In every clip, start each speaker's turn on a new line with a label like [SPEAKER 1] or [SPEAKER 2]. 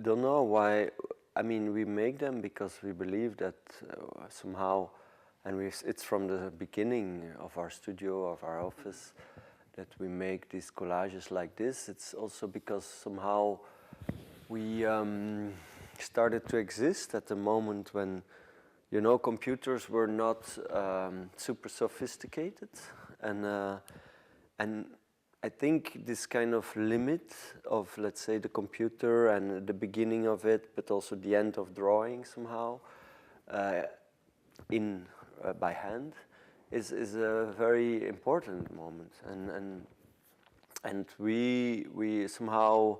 [SPEAKER 1] don't know why. I mean, we make them because we believe that somehow, and it's from the beginning of our studio, of our office, that we make these collages like this. It's also because somehow we started to exist at the moment when, you know, computers were not super sophisticated, and I think this kind of limit of, let's say, the computer and the beginning of it, but also the end of drawing somehow by hand, is a very important moment, and we somehow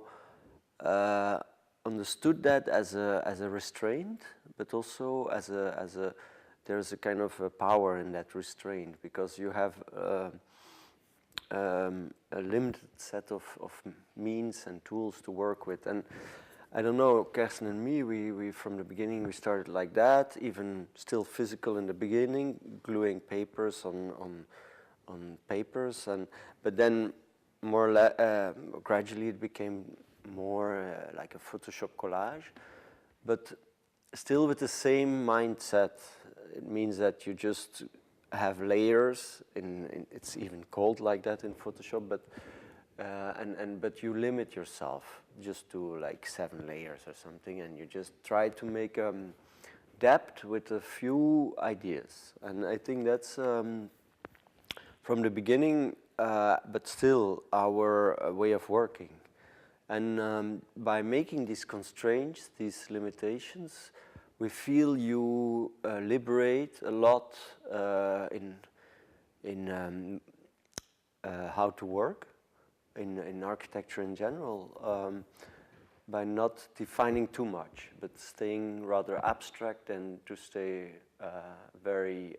[SPEAKER 1] understood that as a restraint, but also as a there's a kind of a power in that restraint, because you have a limited set of means and tools to work with. And I don't know, Kersten and me, we from the beginning we started like that, even still physical in the beginning, gluing papers on papers, but then more or less, gradually it became more like a Photoshop collage, but still with the same mindset. It means that you just have layers, it's even called like that in Photoshop, but but you limit yourself just to like 7 layers or something, and you just try to make depth with a few ideas. And I think that's from the beginning, but still our way of working. And by making these constraints, these limitations, we feel you liberate a lot in how to work in architecture in general, by not defining too much, but staying rather abstract and to stay very,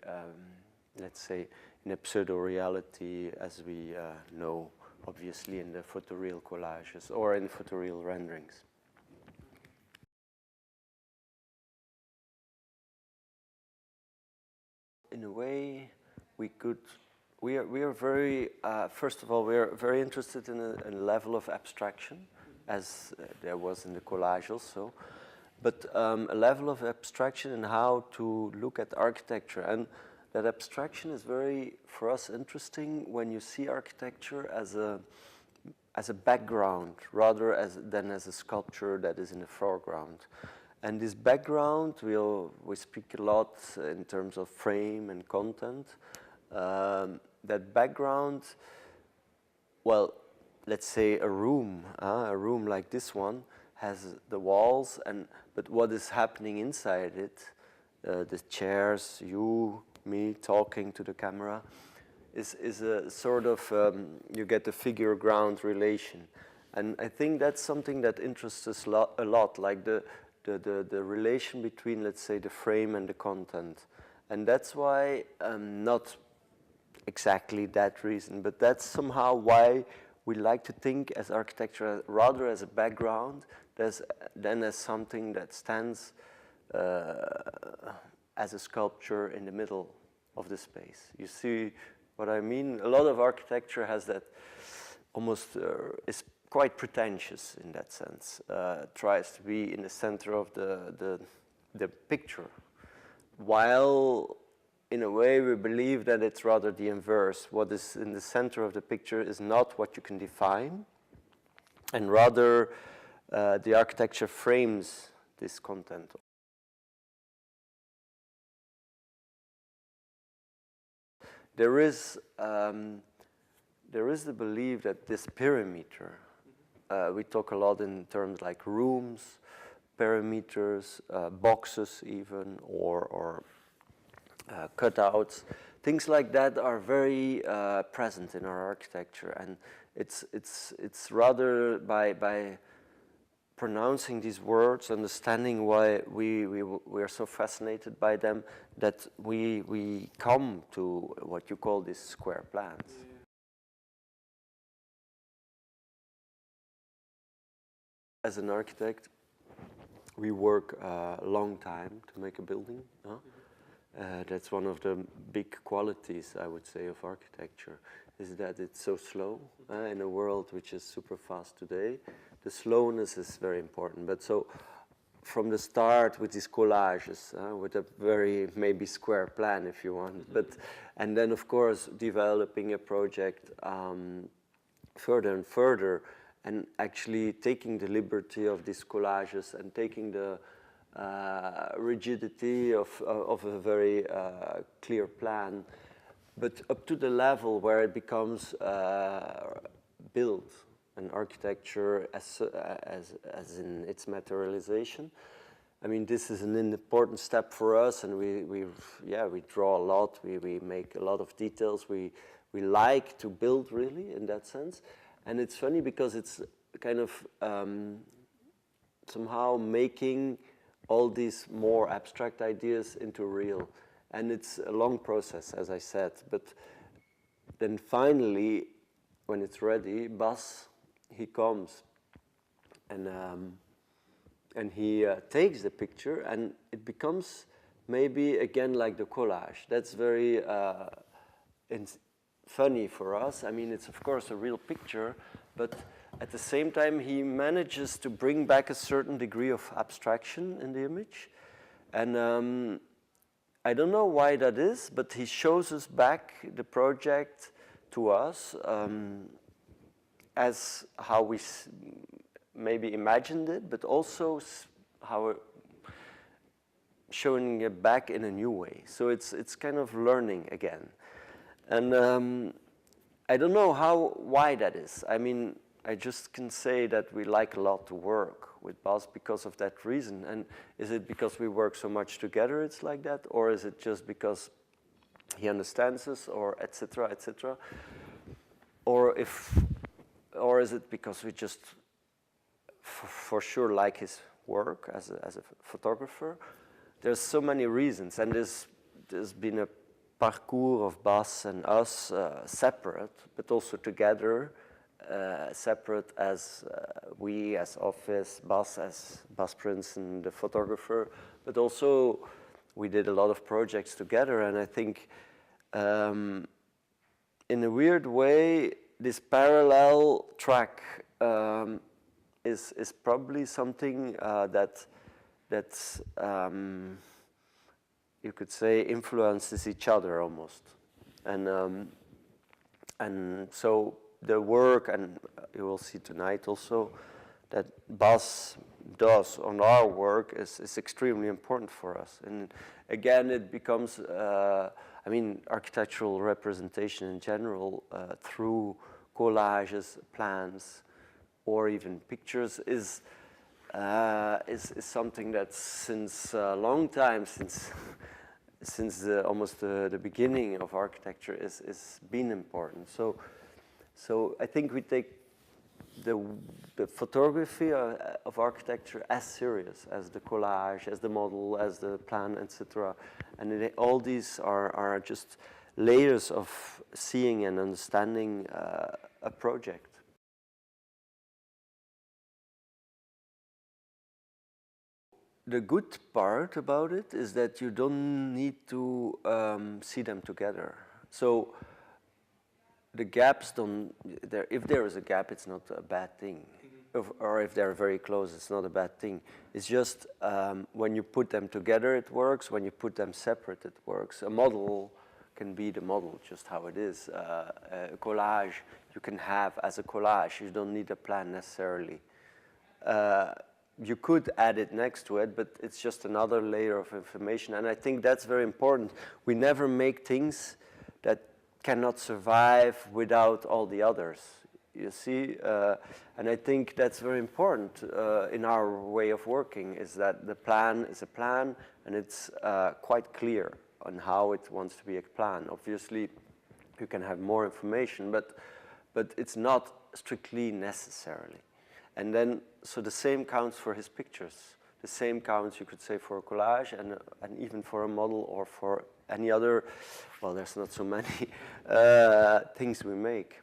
[SPEAKER 1] let's say, in a pseudo-reality as we know, obviously, in the photoreal collages or in photoreal renderings. In a way, we are very, first of all, we are very interested in a level of abstraction, as there was in the collage also, but a level of abstraction in how to look at architecture. And that abstraction is very, for us, interesting when you see architecture as a background rather than as a sculpture that is in the foreground. And this background, we speak a lot in terms of frame and content. That background, well, let's say a room like this one has the walls, but what is happening inside it, the chairs, you, me talking to the camera, is a sort of, you get a figure-ground relation. And I think that's something that interests us a lot, like the relation between, let's say, the frame and the content. And that's why, not exactly that reason, but that's somehow why we like to think as architecture rather as a background than as something that stands as a sculpture in the middle of the space. You see what I mean? A lot of architecture has that almost, is quite pretentious in that sense, tries to be in the center of the picture, while in a way we believe that it's rather the inverse. What is in the center of the picture is not what you can define, and rather the architecture frames this content. There is the belief that this perimeter, we talk a lot in terms like rooms, perimeters, boxes even, or cutouts, things like that are very present in our architecture, and it's rather by pronouncing these words, understanding why we are so fascinated by them, that we come to what you call these square plans. As an architect, we work a long time to make a building. Huh? That's one of the big qualities, I would say, of architecture, is that it's so slow in a world which is super fast today. the slowness is very important. But so from the start with these collages, with a very maybe square plan if you want, but and then of course developing a project further and further, and actually taking the liberty of these collages and taking the rigidity of a very clear plan, but up to the level where it becomes built, an architecture as in its materialization. I mean, this is an important step for us, and we draw a lot. We make a lot of details. We like to build really in that sense, and it's funny because it's kind of somehow making all these more abstract ideas into real, and it's a long process, as I said. But then finally, when it's ready, Bas, he comes and he takes the picture, and it becomes maybe again like the collage. That's very funny for us. I mean, it's of course a real picture, but at the same time he manages to bring back a certain degree of abstraction in the image. And I don't know why that is, but he shows us back the project to us as how we maybe imagined it, but also how showing it back in a new way. So it's kind of learning again. And I don't know why that is. I mean, I just can say that we like a lot to work with Bas because of that reason. And is it because we work so much together it's like that? Or is it just because he understands us, or et cetera, et cetera? Or is it because we just for sure like his work as a photographer? There's so many reasons, and there's been a parcours of Bas and us separate, but also together, separate as we as office, Bas as Bas Prinsen, the photographer, but also we did a lot of projects together. And I think in a weird way, this parallel track is probably something that's you could say influences each other almost, and so the work, and you will see tonight also that Bas does on our work is extremely important for us. And again, it becomes I mean, architectural representation in general through collages, plans, or even pictures is something that since a long time, since almost the beginning of architecture is been important. So I think we take the photography of architecture as serious as the collage, as the model, as the plan, etc. And all these are just layers of seeing and understanding a project. The good part about it is that you don't need to see them together. So the gaps don't, if there is a gap, it's not a bad thing. Or if they're very close, it's not a bad thing. It's just when you put them together, it works. When you put them separate, it works. A model can be the model, just how it is. A collage you can have as a collage. You don't need a plan necessarily. You could add it next to it, but it's just another layer of information. And I think that's very important. We never make things that cannot survive without all the others, you see? And I think that's very important in our way of working, is that the plan is a plan, and it's quite clear on how it wants to be a plan. Obviously, you can have more information, but it's not strictly necessarily. And then, so the same counts for his pictures. The same counts, you could say, for a collage and even for a model or for any other, well, there's not so many things we make.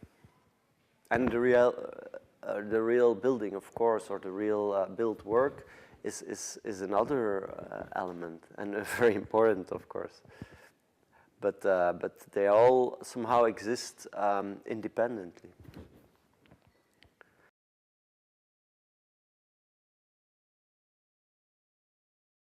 [SPEAKER 1] And the real building, of course, or the real built work is another element, and very important, of course. But they all somehow exist independently.